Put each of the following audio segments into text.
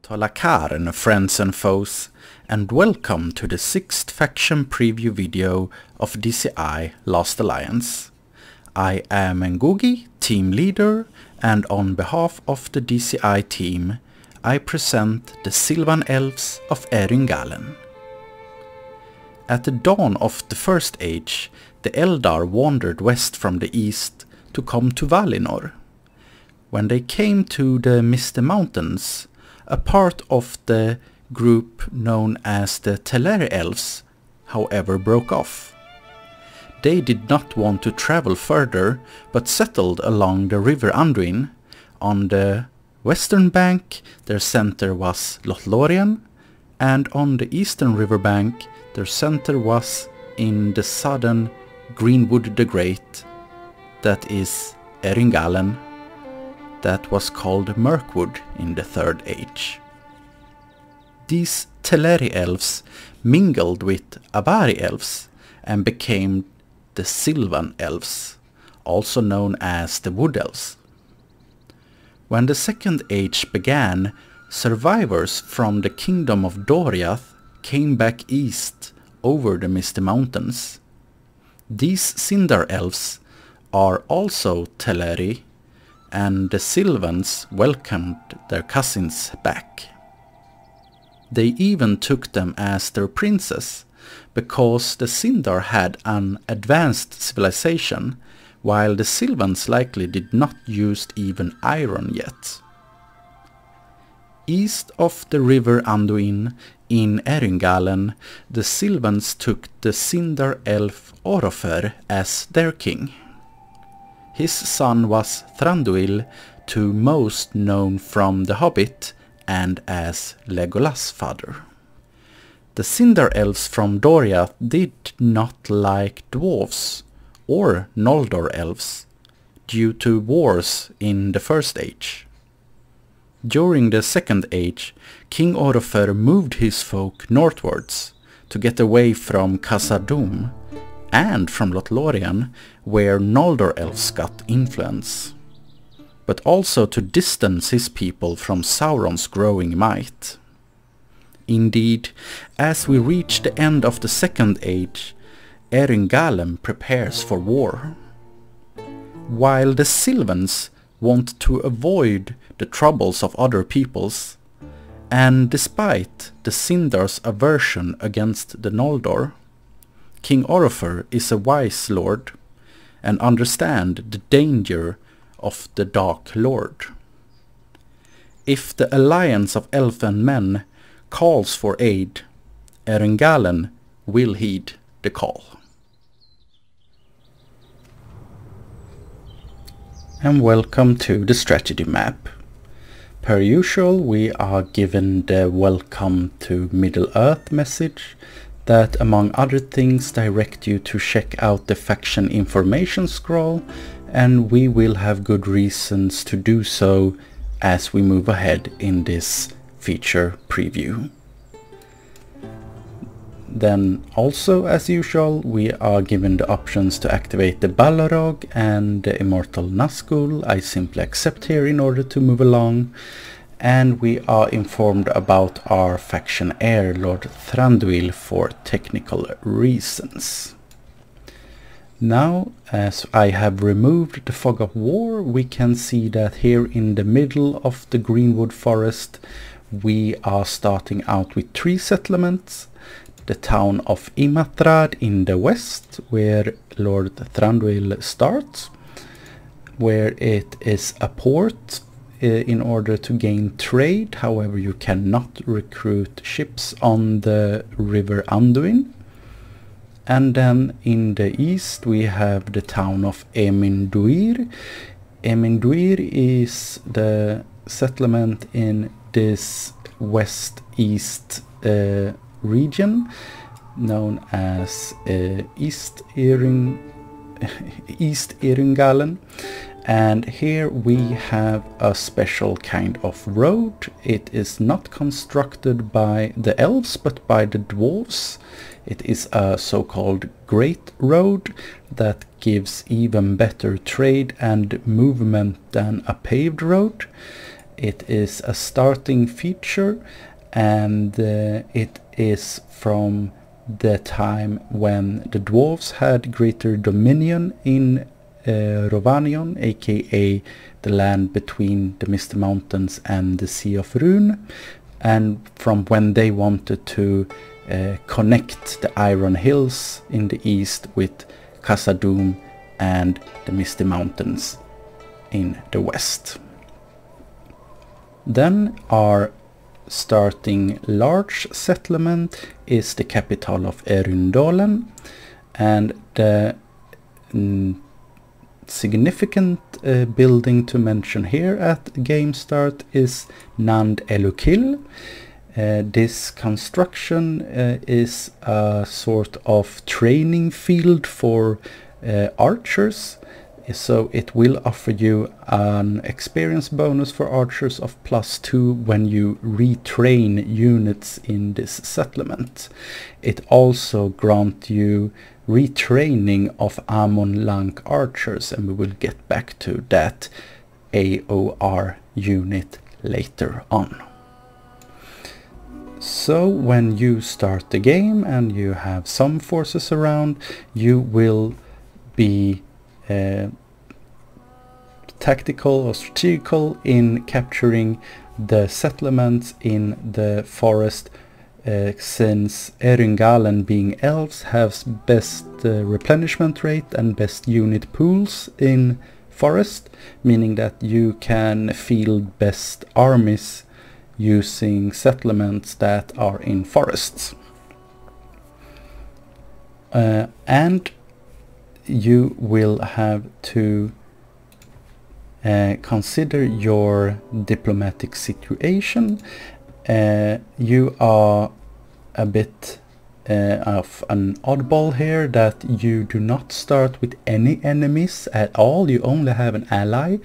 Acharns, friends and foes, and welcome to the 6th faction preview video of DCI Last Alliance. I am Ngugi, team leader, and on behalf of the DCI team, I present the Silvan elves of Eryn Galen. At the dawn of the First Age, the Eldar wandered west from the east to come to Valinor. When they came to the Misty Mountains, a part of the group known as the Teleri elves, however, broke off. They did not want to travel further, but settled along the river Anduin. On the western bank, their center was Lothlorien, and on the eastern river bank, their center was in the southern Greenwood the Great, that is Eryn Galen, that was called Mirkwood in the Third Age. These Teleri elves mingled with Abari elves and became the Silvan elves, also known as the Wood-elves. When the Second Age began, survivors from the kingdom of Doriath came back east over the Misty Mountains. These Sindar elves are also Teleri, and the Silvans welcomed their cousins back. They even took them as their princes, because the Sindar had an advanced civilization, while the Silvans likely did not use even iron yet. East of the river Anduin, in Eryn Galen, the Silvans took the Sindar elf Orofer as their king. His son was Thranduil, to most known from The Hobbit and as Legolas' father. The Sindar elves from Doriath did not like dwarves or Noldor elves due to wars in the First Age. During the Second Age, King Orofer moved his folk northwards to get away from Khazad-dûm and from Lothlorien, where Noldor elves got influence, but also to distance his people from Sauron's growing might. Indeed, as we reach the end of the Second Age, Eryn Galen prepares for war. While the Silvans want to avoid the troubles of other peoples, and despite the Sindar's aversion against the Noldor, King Orofer is a wise lord and understands the danger of the Dark Lord. If the alliance of elven men calls for aid, Eryn Galen will heed the call. And welcome to the strategy map. Per usual, we are given the Welcome to Middle-earth message that, among other things, direct you to check out the faction information scroll, and we will have good reasons to do so as we move ahead in this feature preview. Then also, as usual, we are given the options to activate the Balrog and the Immortal Nazgul. I simply accept here in order to move along. And we are informed about our faction heir, Lord Thranduil, for technical reasons. Now, as I have removed the Fog of War, we can see that here in the middle of the Greenwood forest, we are starting out with 3 settlements. The town of Imathrad in the west, where Lord Thranduil starts, where it is a port in order to gain trade. However, you cannot recruit ships on the river Anduin. And then in the east we have the town of Eminduir. Eminduir is the settlement in this west-east region known as East Eryn Galen. And here we have a special kind of road. It is not constructed by the elves but by the dwarves. It is a so-called Great Road that gives even better trade and movement than a paved road. it is a starting feature, and it is from the time when the dwarves had greater dominion in Rovanion, aka the land between the Misty Mountains and the Sea of Rune, and from when they wanted to connect the Iron Hills in the east with Khazad-dûm and the Misty Mountains in the west. Then our starting large settlement is the capital of Eryn Galen, and the significant building to mention here at game start is Nand Elukil. This construction is a sort of training field for archers, so it will offer you an experience bonus for archers of +2 when you retrain units in this settlement. It also grants you retraining of Amon Lanc archers, and we will get back to that AOR unit later on. So when you start the game and you have some forces around, you will be tactical or strategical in capturing the settlements in the forest, since Eryn Galen, being elves, has best replenishment rate and best unit pools in forest, meaning that you can field best armies using settlements that are in forests. And you will have to consider your diplomatic situation. You are a bit of an oddball here, that you do not start with any enemies at all. You only have an ally,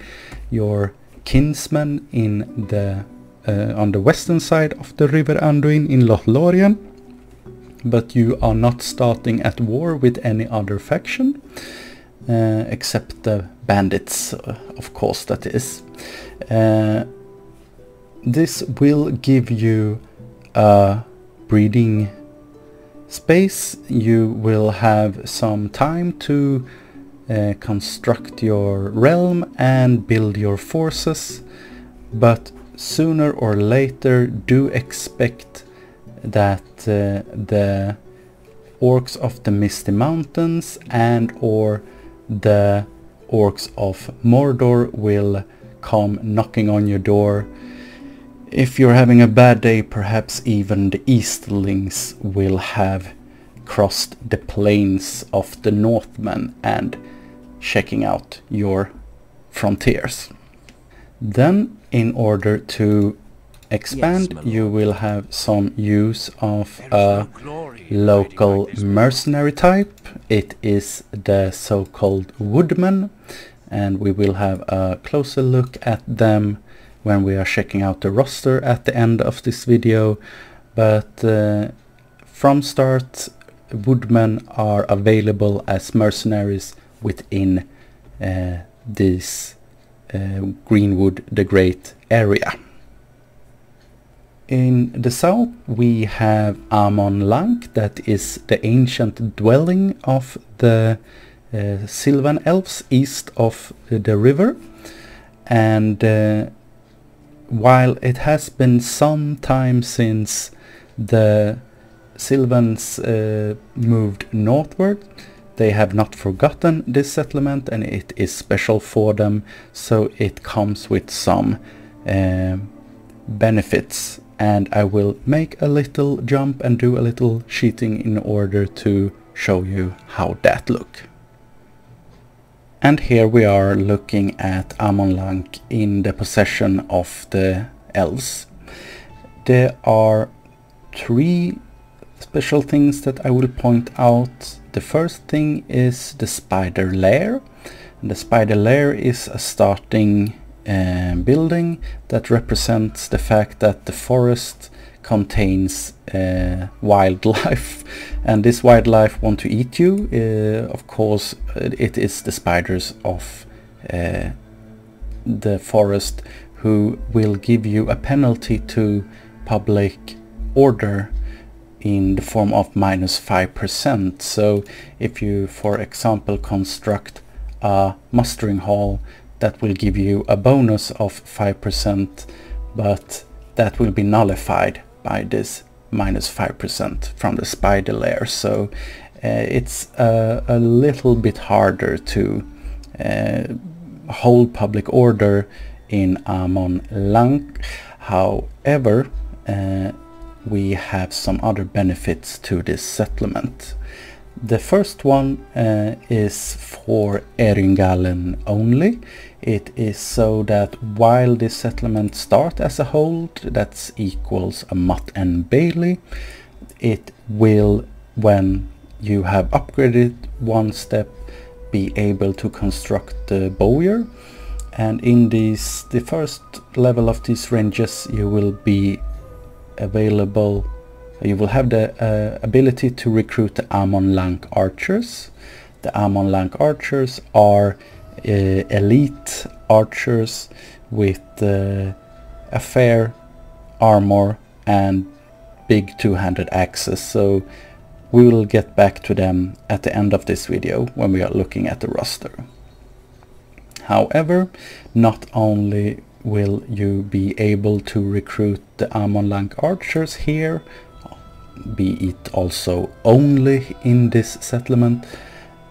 your kinsman in the on the western side of the River Anduin in Lothlorien, but you are not starting at war with any other faction, except the bandits, of course, that is. This will give you a breeding space. You will have some time to construct your realm and build your forces, but sooner or later do expect that the orcs of the Misty Mountains and or the orcs of Mordor will come knocking on your door. If you're having a bad day, perhaps even the Easterlings will have crossed the plains of the Northmen and checking out your frontiers. Then, in order to expand, yes, you will have some use of a local mercenary type. It is the so-called woodmen, and we will have a closer look at them when we are checking out the roster at the end of this video. But from start, woodmen are available as mercenaries within this Greenwood the Great area. In the south we have Amon Lanc, that is the ancient dwelling of the Silvan elves east of the river, and while it has been some time since the Silvans moved northward, they have not forgotten this settlement, and it is special for them, so it comes with some benefits. And I will make a little jump and do a little cheating in order to show you how that look. And here we are looking at Amon Lanc in the possession of the elves. There are three special things that I will point out. The first thing is the spider lair. And the spider lair is a starting building that represents the fact that the forest contains wildlife, and this wildlife want to eat you. Of course, it is the spiders of the forest who will give you a penalty to public order in the form of -5%. So if you, for example, construct a mustering hall, that will give you a bonus of 5%, but that will be nullified by this -5% from the spider layer. So it's a little bit harder to hold public order in Amon Lanc. However, we have some other benefits to this settlement. The first one is for Eryn Galen only. It is so that while this settlement starts as a hold, that equals a Mutt and Bailey, it will, when you have upgraded one step, be able to construct the bowyer. And in the first level of these ranges, you will have the ability to recruit the Amon Lanc archers. The Amon Lanc archers are elite archers with a fair armor and big two-handed axes. So we will get back to them at the end of this video when we are looking at the roster. However, not only will you be able to recruit the Amon Lanc archers here, be it also only in this settlement,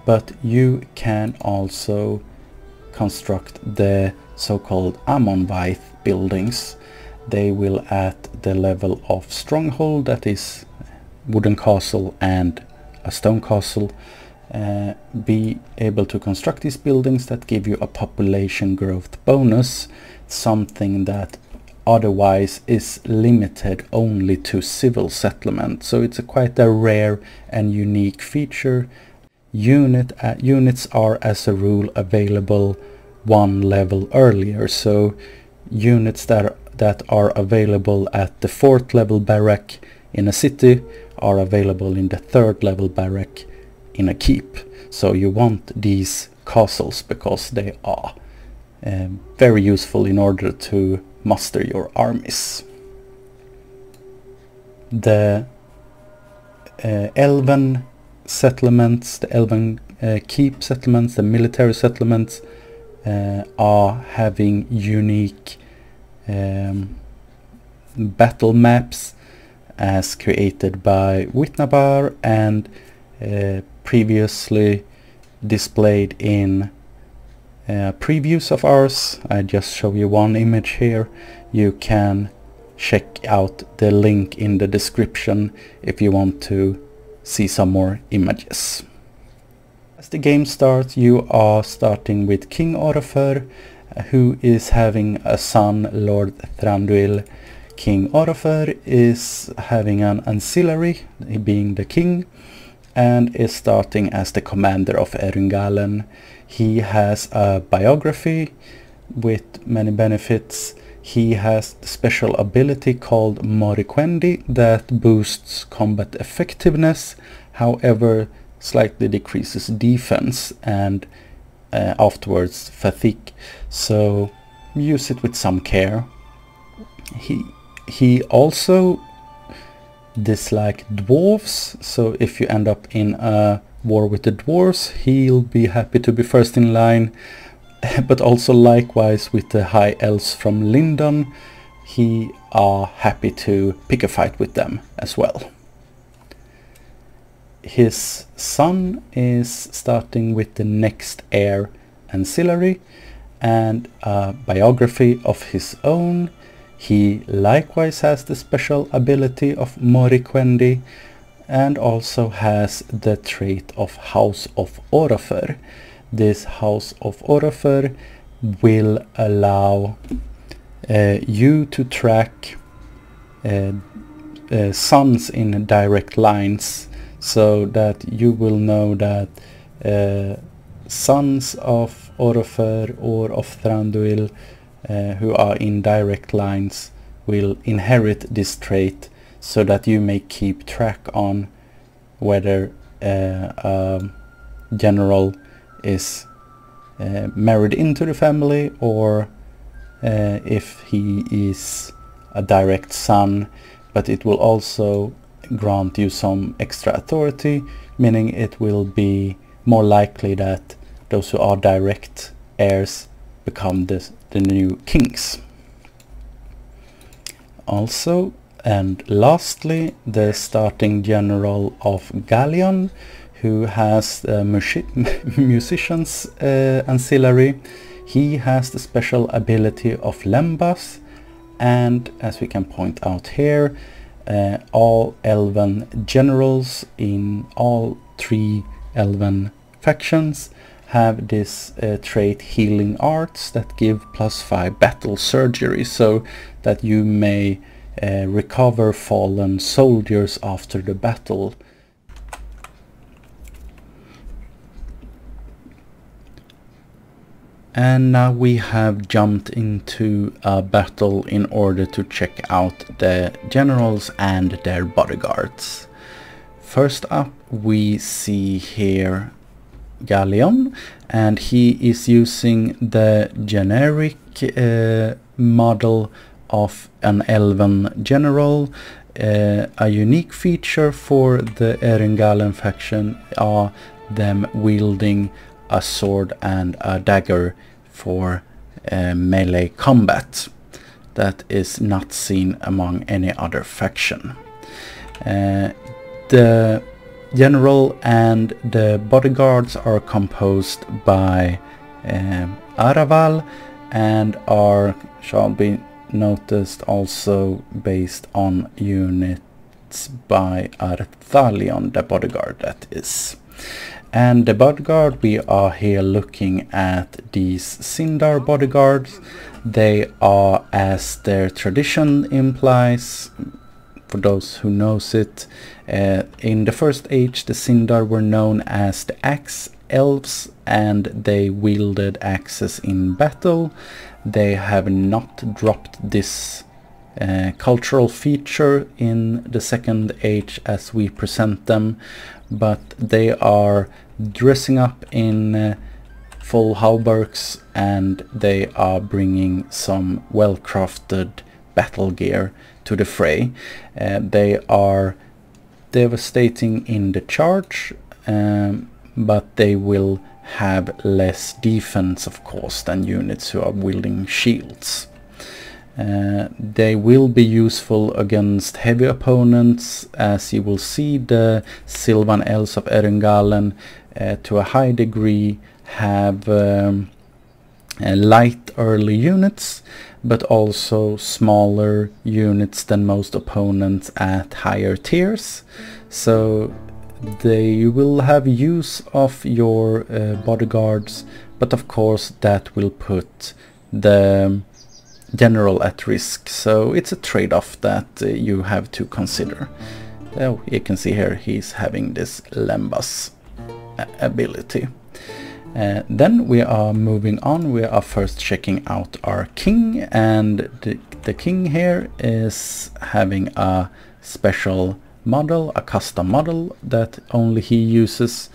but you can also construct the so-called Amonvith buildings. They will, at the level of stronghold, that is wooden castle and a stone castle, be able to construct these buildings that give you a population growth bonus, something that otherwise is limited only to civil settlement. So it's quite a rare and unique feature. Units are as a rule available one level earlier, so units that are available at the 4th level barrack in a city are available in the 3rd level barrack in a keep. So you want these castles because they are very useful in order to muster your armies. The elven settlements, the elven keep settlements, the military settlements are having unique battle maps as created by Witnabar and previously displayed in previews of ours. I just show you one image here. You can check out the link in the description if you want to see some more images. As the game starts, you are starting with King Orofer, who is having a son, Lord Thranduil. King Orofer is having an ancillary, being the king, and is starting as the commander of Eryn Galen. He has a biography with many benefits. He has the special ability called Moriquendi that boosts combat effectiveness, however slightly decreases defense and afterwards fatigue, so use it with some care. He also dislikes dwarves, so if you end up in a war with the dwarves, he'll be happy to be first in line. But also likewise with the high elves from Lindon, he are happy to pick a fight with them as well. His son is starting with the Next Heir ancillary and a biography of his own. He likewise has the special ability of Moriquendi and also has the trait of House of Orofer. This House of Orofer will allow you to track sons in direct lines, so that you will know that sons of Orofer or of Thranduil who are in direct lines will inherit this trait, so that you may keep track on whether a general is married into the family or if he is a direct son, but it will also grant you some extra authority, meaning it will be more likely that those who are direct heirs become the new kings. Also, and lastly, the starting general of Galleon, who has the musician's ancillary. He has the special ability of Lembas, and as we can point out here, all elven generals in all 3 elven factions have this trait Healing Arts that give +5 battle surgery, so that you may recover fallen soldiers after the battle. And now we have jumped into a battle in order to check out the generals and their bodyguards. First up we see here Galleon, and he is using the generic model of an elven general. A unique feature for the Eryn Galen faction are them wielding a sword and a dagger for melee combat. That is not seen among any other faction. The general and the bodyguards are composed by Araval and shall be noticed also based on units by Arthalion, the bodyguard that is. And the bodyguard, we are here looking at these Sindar bodyguards. They are, as their tradition implies, for those who knows it, in the First Age the Sindar were known as the Axe Elves, and they wielded axes in battle. They have not dropped this cultural feature in the Second Age as we present them, but they are dressing up in full hauberks, and they are bringing some well-crafted battle gear to the fray. They are devastating in the charge, but they will have less defense, of course, than units who are wielding shields. They will be useful against heavy opponents, as you will see the Silvan elves of Eryn Galen to a high degree have light early units, but also smaller units than most opponents at higher tiers. So they will have use of your bodyguards, but of course that will put the general at risk, so it's a trade-off that you have to consider. Oh, you can see here he's having this Lembas ability. Then we are moving on. We are first checking out our king, and the king here is having a special model, a custom model that only he uses,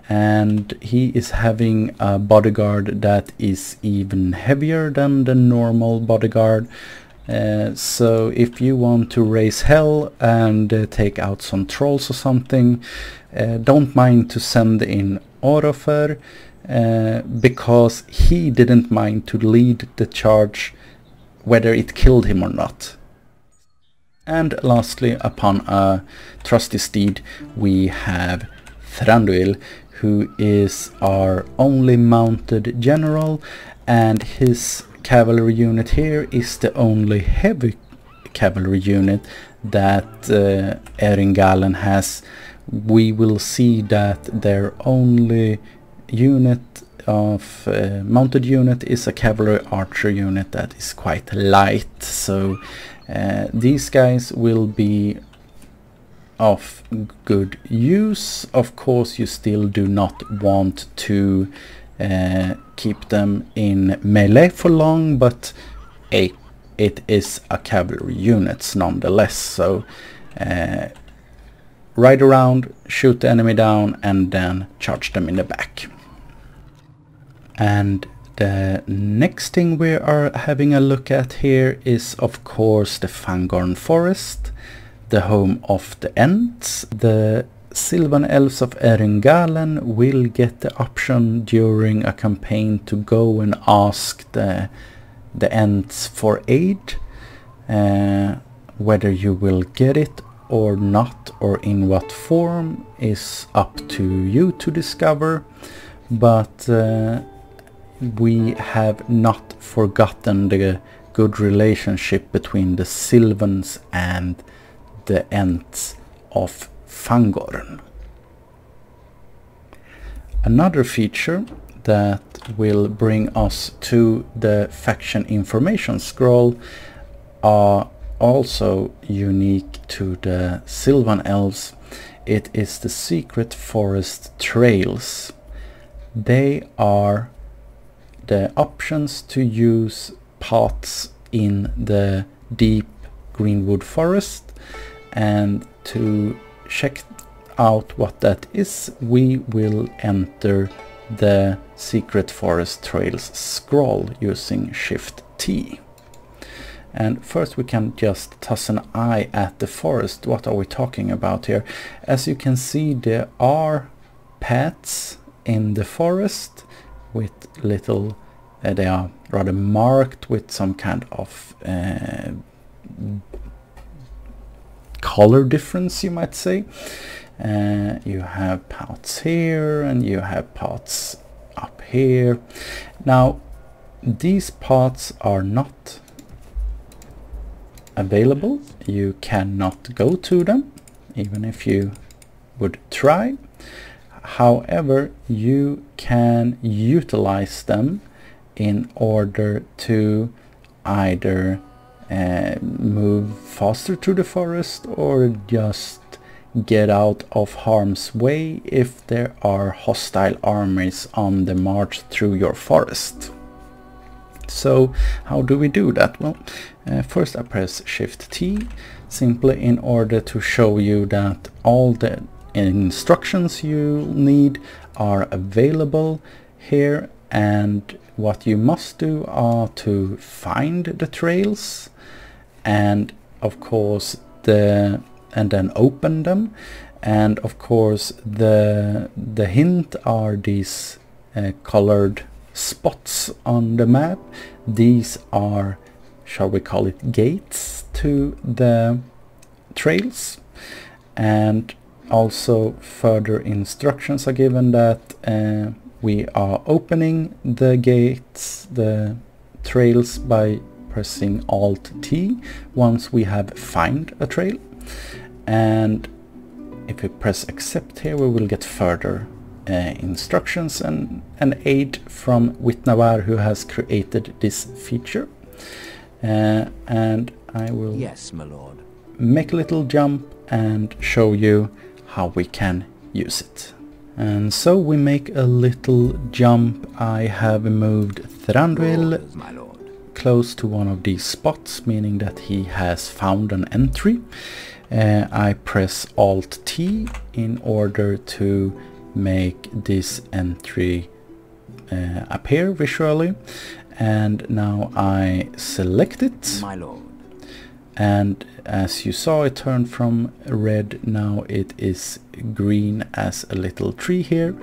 and he is having a bodyguard that is even heavier than the normal bodyguard. So if you want to raise hell and take out some trolls or something, don't mind to send in Orofer, because he didn't mind to lead the charge whether it killed him or not. And lastly, upon a trusty steed, we have Thranduil, who is our only mounted general, and his cavalry unit here is the only heavy cavalry unit that Eryn Galen has. We will see that their only unit of mounted unit is a cavalry archer unit that is quite light, so these guys will be of good use. Of course, you still do not want to keep them in melee for long, but it is a cavalry unit nonetheless, so ride around, shoot the enemy down, and then charge them in the back. And The next thing we are having a look at here is of course the Fangorn Forest, the home of the Ents. The Silvan elves of Eryn Galen will get the option during a campaign to go and ask the Ents for aid. Whether you will get it or not, or in what form, is up to you to discover, but we have not forgotten the good relationship between the Silvans and the Ents of Fangorn. Another feature that will bring us to the faction information scroll are also unique to the Silvan elves. It is the secret forest trails. They are the options to use paths in the deep Greenwood forest, and to check out what that is, we will enter the secret forest trails scroll using Shift T. And first we can just toss an eye at the forest. What are we talking about here? As you can see, there are paths in the forest with little, they are rather marked with some kind of color difference, you might say. You have paths here and you have paths up here. Now these paths are not available. You cannot go to them even if you would try. However, you can utilize them in order to either move faster to the forest or just get out of harm's way if there are hostile armies on the march through your forest. So how do we do that? Well, first I press Shift T, simply in order to show you that all the instructions you need are available here, and what you must do are to find the trails and of course and then open them, and of course the hint are these colored spots on the map. These are, shall we call it, gates to the trails, and also further instructions are given that we are opening the gates, the trails, by pressing Alt T once we have find a trail, and if we press accept here we will get further instructions and an aid from Witnawar, who has created this feature. And I will, yes, my lord, make a little jump and show you how we can use it. And so we make a little jump. I have moved Thranduil close to one of these spots, meaning that he has found an entry. I press Alt T in order to make this entry appear visually, and now I select it, my lord, and as you saw, it turned from red, now it is green as a little tree here.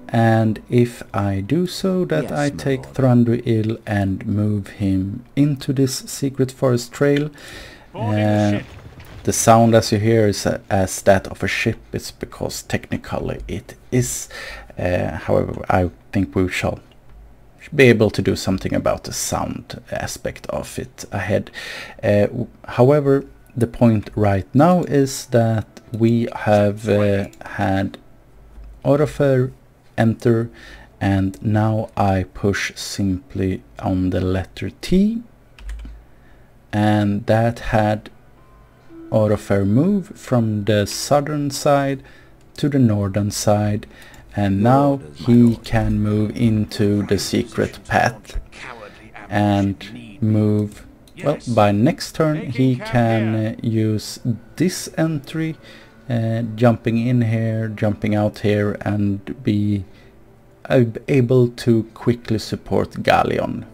And if I do so, that yes, I take Thranduil and move him into this secret forest trail, the sound as you hear is as that of a ship. It's because technically it is. However, I think we shall be able to do something about the sound aspect of it ahead. However, the point right now is that we have had Orofer enter, and now I push simply on the letter T, and that had Orofer move from the southern side to the northern side, and now he can move into the secret path and move, well, by next turn he can use this entry, jumping in here, jumping out here, and be able to quickly support Galleon,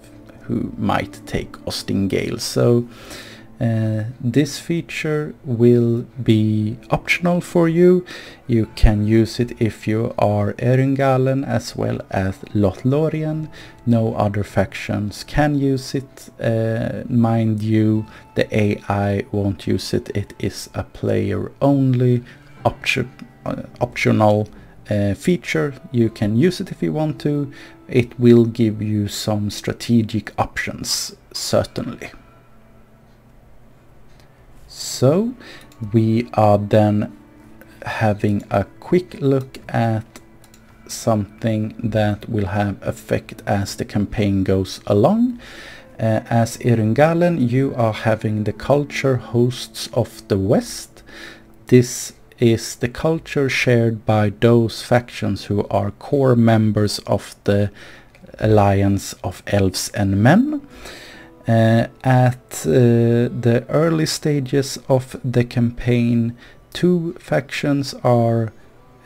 who might take Ostingale. So this feature will be optional for you. You can use it if you are Eryn Galen as well as Lothlorien. No other factions can use it. Mind you, the AI won't use it. It is a player only optional feature. You can use it if you want to. It will give you some strategic options, certainly. So we are then having a quick look at something that will have effect as the campaign goes along. As Eryn Galen, you are having the culture hosts of the West. This is the culture shared by those factions who are core members of the Alliance of Elves and Men. At the early stages of the campaign, two factions are,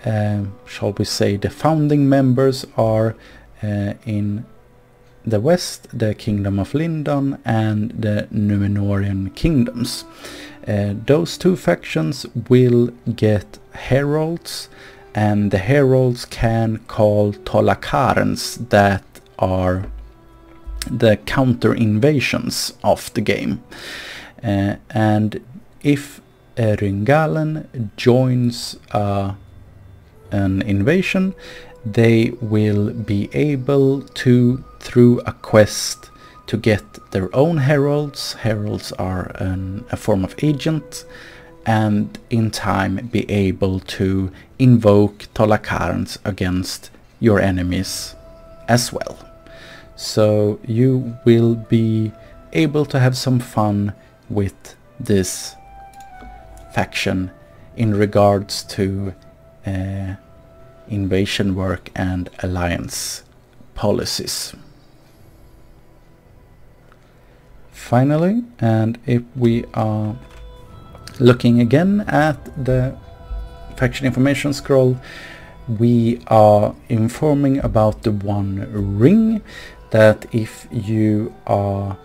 shall we say, the founding members are in the West, the Kingdom of Lindon and the Numenorian kingdoms. Those two factions will get heralds, and the heralds can call Acharns that are the counter invasions of the game. And if Eryn Galen joins an invasion, they will be able to, through a quest, to get their own heralds. Heralds are a form of agent, and in time be able to invoke Acharns against your enemies as well. So you will be able to have some fun with this faction in regards to invasion work and alliance policies. Finally, and if we are looking again at the faction information scroll, we are informing about the One Ring, that if you are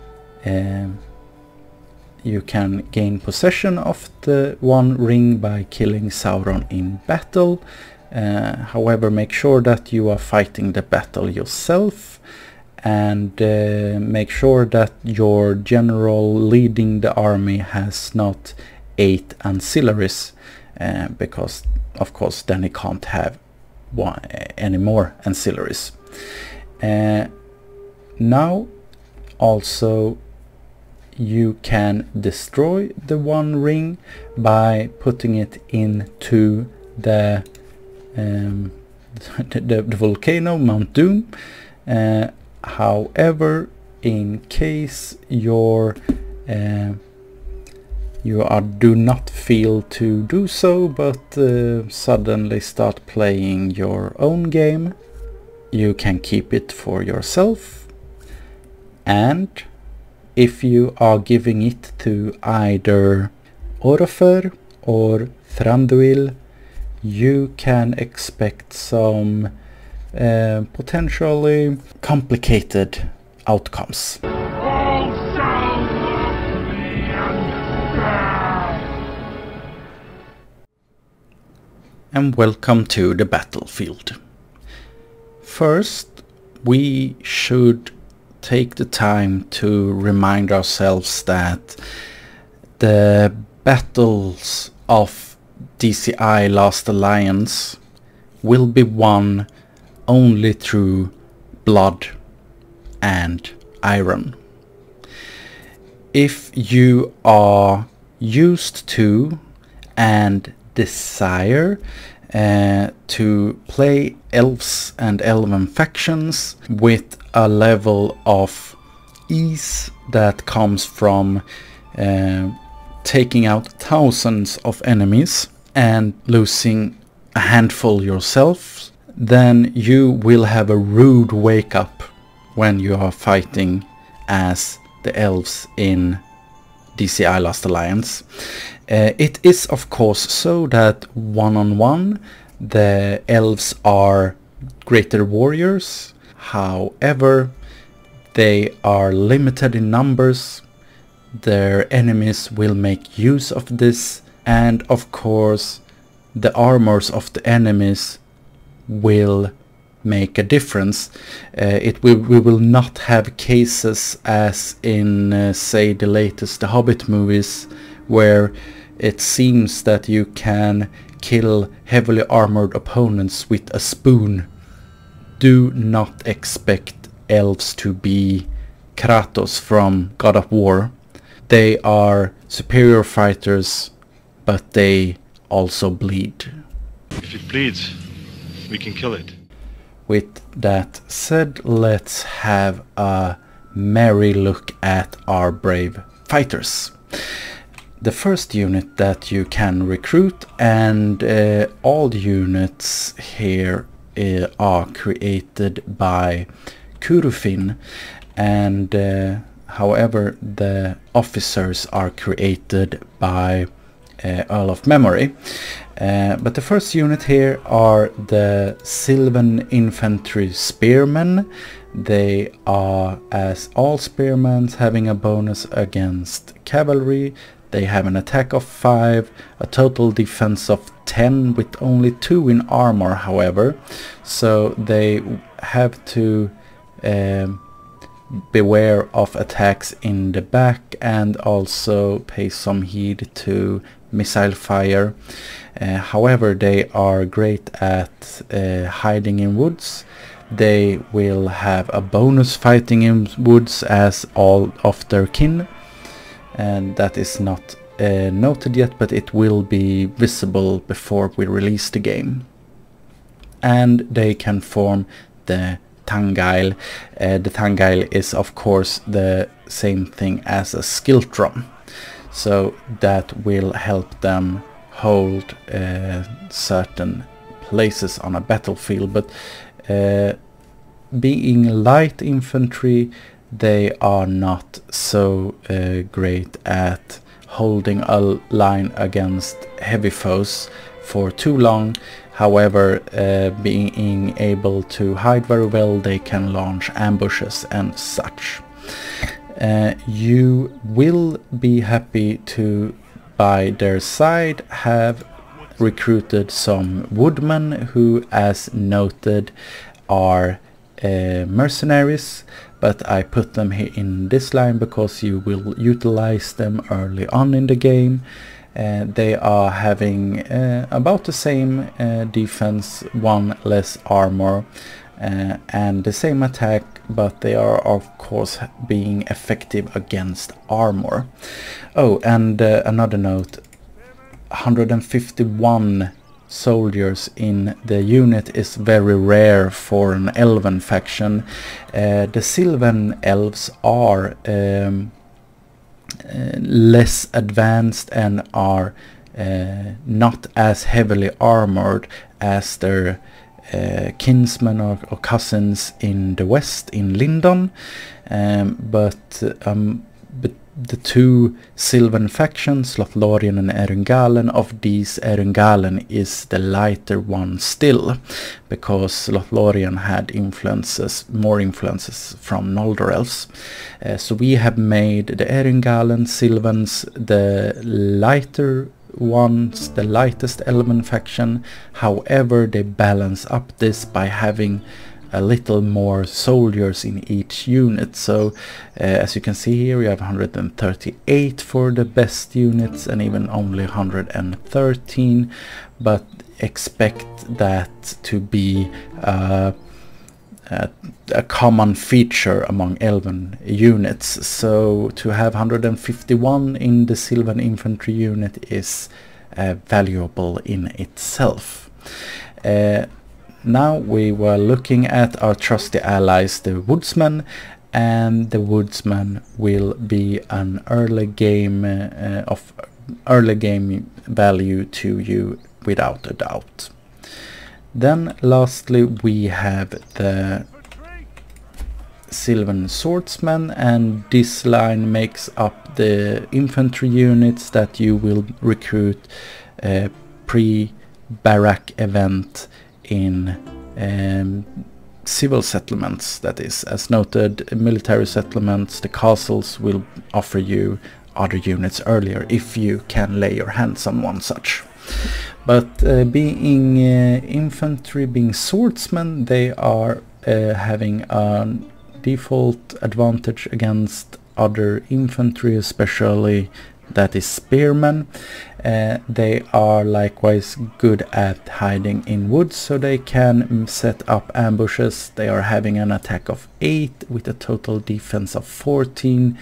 you can gain possession of the One Ring by killing Sauron in battle. However, make sure that you are fighting the battle yourself, and make sure that your general leading the army has not 8 ancillaries, because of course then he can't have any more ancillaries. Now also you can destroy the One Ring by putting it into the volcano Mount Doom. However, in case you do not feel to do so, but suddenly start playing your own game, you can keep it for yourself. And if you are giving it to either Orofer or Thranduil, you can expect some potentially complicated outcomes. And welcome to the battlefield. First, we should take the time to remind ourselves that the battles of DCI Last Alliance will be won only through blood and iron. If you are used to and desire to play elves and elven factions with a level of ease that comes from taking out thousands of enemies and losing a handful yourself, then you will have a rude wake up when you are fighting as the elves in DCI Last Alliance. It is of course so that one-on-one the elves are greater warriors. However, they are limited in numbers. Their enemies will make use of this, and of course the armors of the enemies will make a difference. We will not have cases as in say the latest The Hobbit movies, where it seems that you can kill heavily armored opponents with a spoon. Do not expect elves to be Kratos from God of War. They are superior fighters, but they also bleed. If it bleeds, we can kill it. With that said, let's have a merry look at our brave fighters. The first unit that you can recruit, and all units here are created by Curufin, and however the officers are created by Earl of Memory. But the first unit here are the Silvan infantry spearmen. They are, as all spearmen, having a bonus against cavalry. They have an attack of 5, a total defense of 10 with only 2 in armor, however. So they have to beware of attacks in the back and also pay some heed to missile fire. However, they are great at hiding in woods. They will have a bonus fighting in woods as all of their kin, and that is not noted yet, but it will be visible before we release the game. And they can form the Tangail. The Tangail is of course the same thing as a skiltron, so that will help them hold certain places on a battlefield. But being light infantry, they are not so great at holding a line against heavy foes for too long. However, being able to hide very well, they can launch ambushes and such. You will be happy to, by their side, have recruited some woodmen who, as noted, are mercenaries, but I put them here in this line because you will utilize them early on in the game. They are having about the same defense, 1 less armor, and the same attack, but they are of course being effective against armor. Oh, and another note, 151 soldiers in the unit is very rare for an elven faction. The Silvan elves are less advanced and are not as heavily armored as their kinsmen or cousins in the west, in Lindon, but the two Silvan factions, Lothlorien and Eryn Galen, of these Eryn Galen is the lighter one still, because Lothlorien had more influences from Noldor elves. So we have made the Eryn Galen Silvans the lighter ones, the lightest elven faction. However, they balance up this by having a little more soldiers in each unit. So as you can see here, we have 138 for the best units and even only 113, but expect that to be a common feature among elven units. So to have 151 in the Silvan infantry unit is valuable in itself. Now we were looking at our trusty allies, the woodsmen, and the woodsman will be an early game value to you without a doubt. Then lastly we have the Silvan swordsman, and this line makes up the infantry units that you will recruit pre-barrack event in civil settlements, that is. As noted, military settlements, the castles will offer you other units earlier if you can lay your hands on one such. But being infantry, being swordsmen, they are having a default advantage against other infantry, especially that is spearmen. They are likewise good at hiding in woods, so they can set up ambushes. They are having an attack of 8 with a total defense of 14,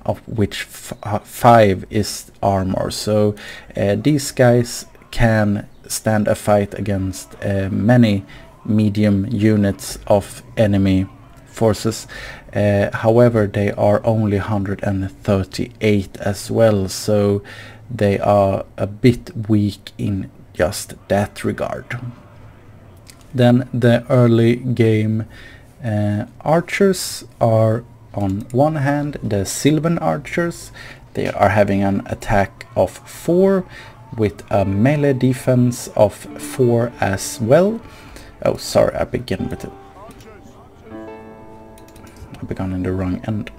of which 5 is armor. So these guys can stand a fight against many medium units of enemy forces. However, they are only 138 as well, so they are a bit weak in just that regard. Then the early game archers are on one hand the Silvan archers. They are having an attack of 4 with a melee defense of 4 as well. Oh, sorry, I began with it. I began in the wrong end.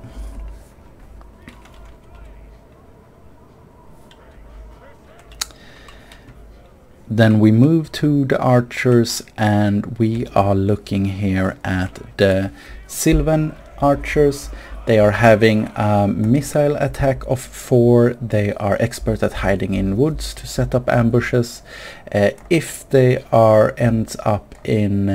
Then we move to the archers, and we are looking here at the Silvan archers. They are having a missile attack of 4. They are expert at hiding in woods to set up ambushes. If they ends up in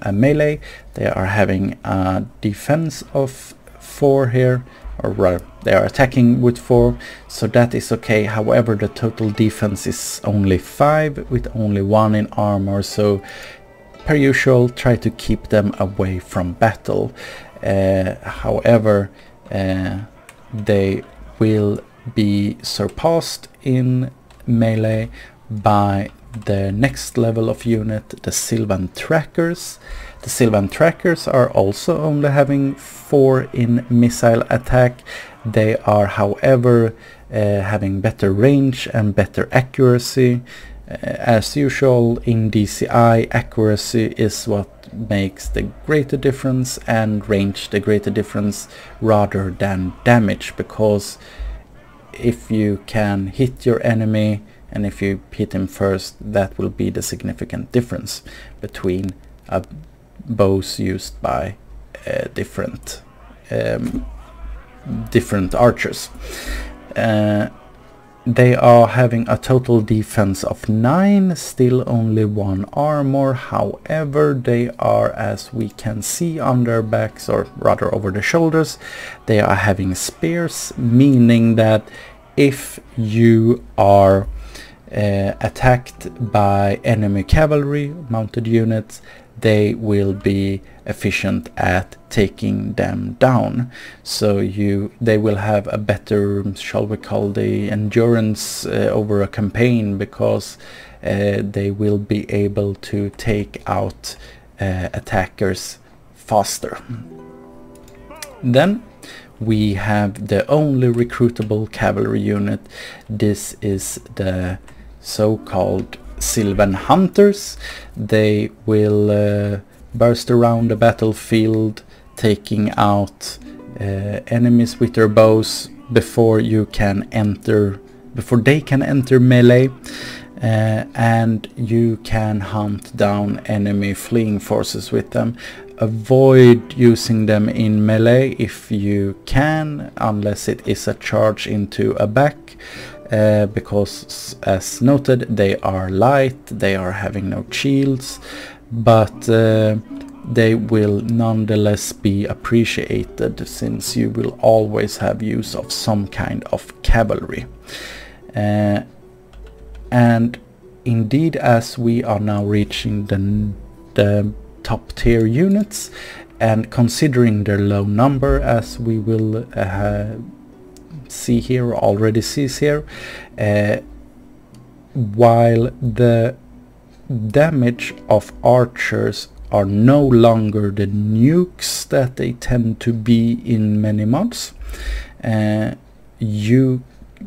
a melee, they are having a defense of 4 here, or rather, they are attacking with 4, so that is okay. However, the total defense is only 5 with only 1 in armor, so per usual try to keep them away from battle. However, they will be surpassed in melee by the next level of unit, the Silvan trackers. The Silvan trackers are also only having 4 in missile attack. They are, however, having better range and better accuracy. As usual in DCI, accuracy is what makes the greater difference, and range the greater difference rather than damage, because if you can hit your enemy and if you hit him first, that will be the significant difference between bows used by different archers. They are having a total defense of 9, still only 1 armor. However, they are, as we can see on their backs, or rather over the shoulders, they are having spears, meaning that if you are attacked by enemy cavalry mounted units, they will be efficient at taking them down. So they will have a better, shall we call the endurance over a campaign, because they will be able to take out attackers faster. Then we have the only recruitable cavalry unit. This is the so-called Silvan hunters. They will burst around the battlefield, taking out enemies with their bows before they can enter melee, and you can hunt down enemy fleeing forces with them. Avoid using them in melee if you can, unless it is a charge into a back, because as noted, they are light, they are having no shields, but they will nonetheless be appreciated, since you will always have use of some kind of cavalry. And indeed, as we are now reaching the top tier units, and considering their low number, as we will see here, already sees here, while the damage of archers are no longer the nukes that they tend to be in many mods, you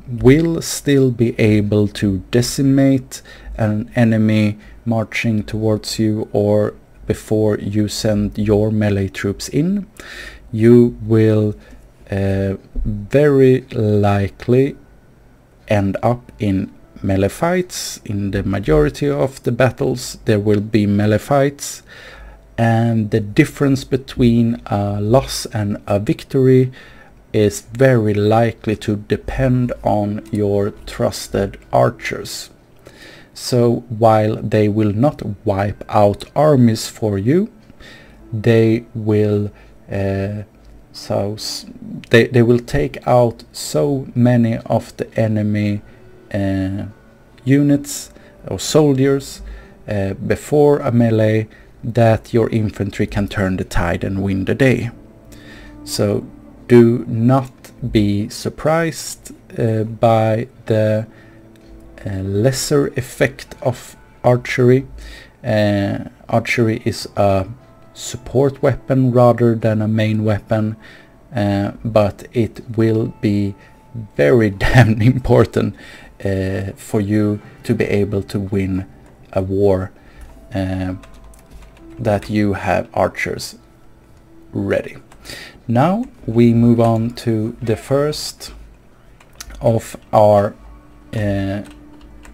will still be able to decimate an enemy marching towards you, or before you send your melee troops in, you will very likely end up in melee fights. In the majority of the battles there will be melee fights, and the difference between a loss and a victory is very likely to depend on your trusted archers. So while they will not wipe out armies for you, they will they will take out so many of the enemy units or soldiers before a melee that your infantry can turn the tide and win the day. So do not be surprised by the lesser effect of archery. Archery is a support weapon rather than a main weapon, but it will be very damn important for you to be able to win a war that you have archers ready. Now we move on to the first of our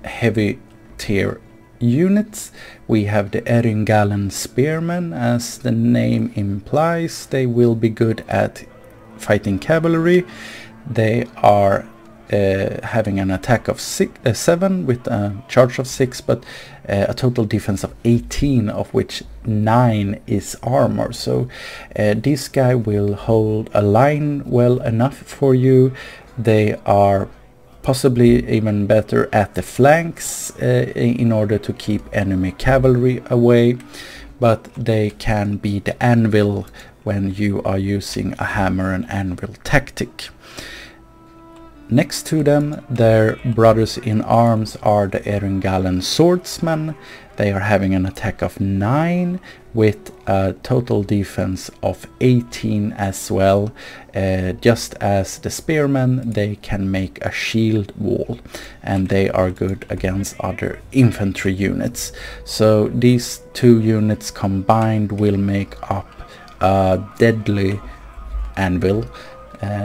heavy tier units. We have the Eryn Galen spearmen. As the name implies, they will be good at fighting cavalry. They are having an attack of 7 with a charge of 6, but a total defense of 18, of which 9 is armor. So this guy will hold a line well enough for you. They are possibly even better at the flanks in order to keep enemy cavalry away, but they can be the anvil when you are using a hammer and anvil tactic. Next to them, their brothers in arms are the Eryn Galen swordsmen. They are having an attack of 9 with a total defense of 18 as well. Just as the spearmen, they can make a shield wall, and they are good against other infantry units. So these two units combined will make up a deadly anvil,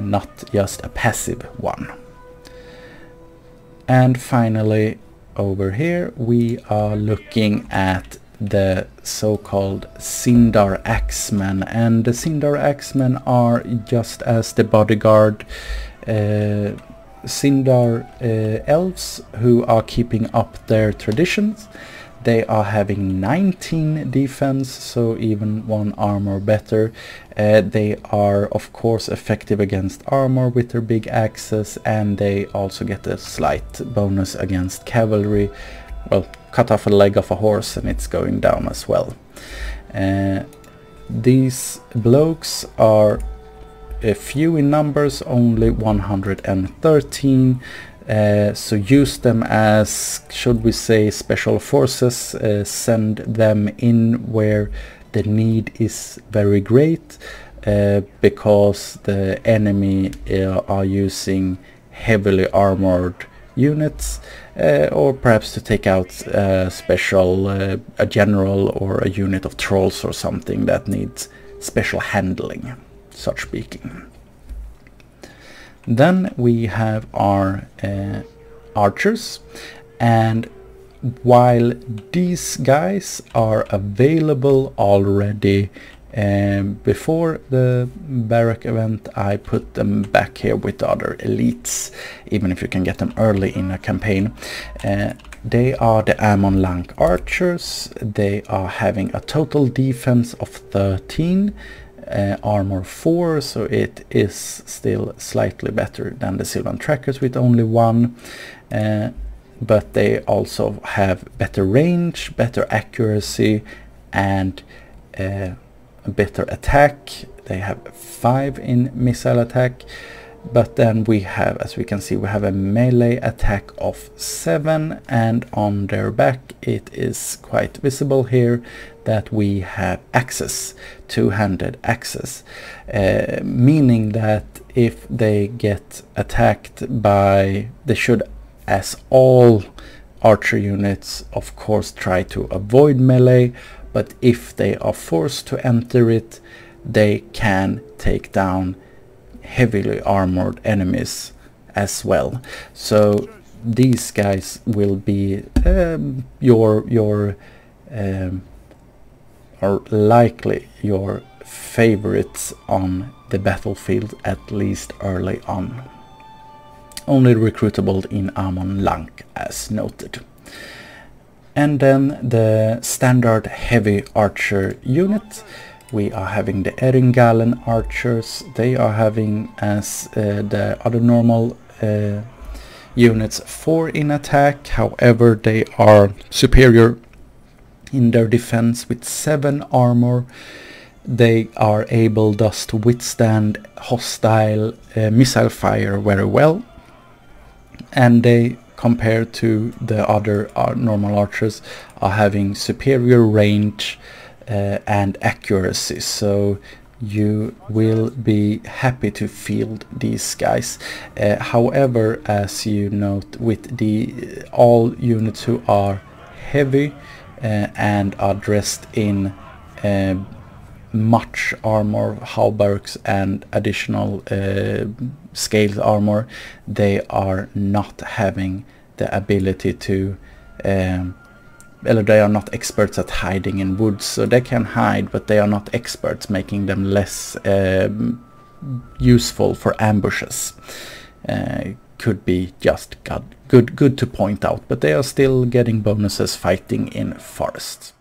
not just a passive one. And finally, over here we are looking at the so-called Sindar axemen, and the Sindar axemen are just as the bodyguard Sindar elves who are keeping up their traditions. They are having 19 defense, so even 1 armor better. They are of course effective against armor with their big axes, and they also get a slight bonus against cavalry. Well, cut off a leg of a horse and it's going down as well. These blokes are few in numbers, only 113. So use them as, should we say, special forces. Send them in where the need is very great, because the enemy are using heavily armored units, or perhaps to take out a general or a unit of trolls or something that needs special handling, such speaking. Then we have our archers, and while these guys are available already before the barrack event, I put them back here with other elites, even if you can get them early in a campaign. They are the Amon Lanc archers. They are having a total defense of 13, armor 4, so it is still slightly better than the Silvan trackers with only 1, but they also have better range, better accuracy, and a better attack. They have 5 in missile attack, but then we have, as we can see, we have a melee attack of 7, and on their back it is quite visible here that we have axes, two-handed axes, meaning that if they get attacked by, they should, as all archer units, of course, try to avoid melee, but if they are forced to enter it, they can take down heavily armored enemies as well. So these guys will be are likely your favorites on the battlefield, at least early on. Only recruitable in Amon Lanc as noted. And then the standard heavy archer unit. We are having the Eryn Galen archers. They are having, as the other normal units, 4 in attack. However, they are superior in their defense with 7 armor. They are able thus to withstand hostile missile fire very well, and they, compared to the other normal archers, are having superior range and accuracy. So you will be happy to field these guys. However, as you note, with the all units who are heavy and are dressed in much armor, hauberks and additional scaled armor, they are not having the ability to they are not experts at hiding in woods. So they can hide, but they are not experts, making them less useful for ambushes. Could be just good to point out, but they are still getting bonuses fighting in forests.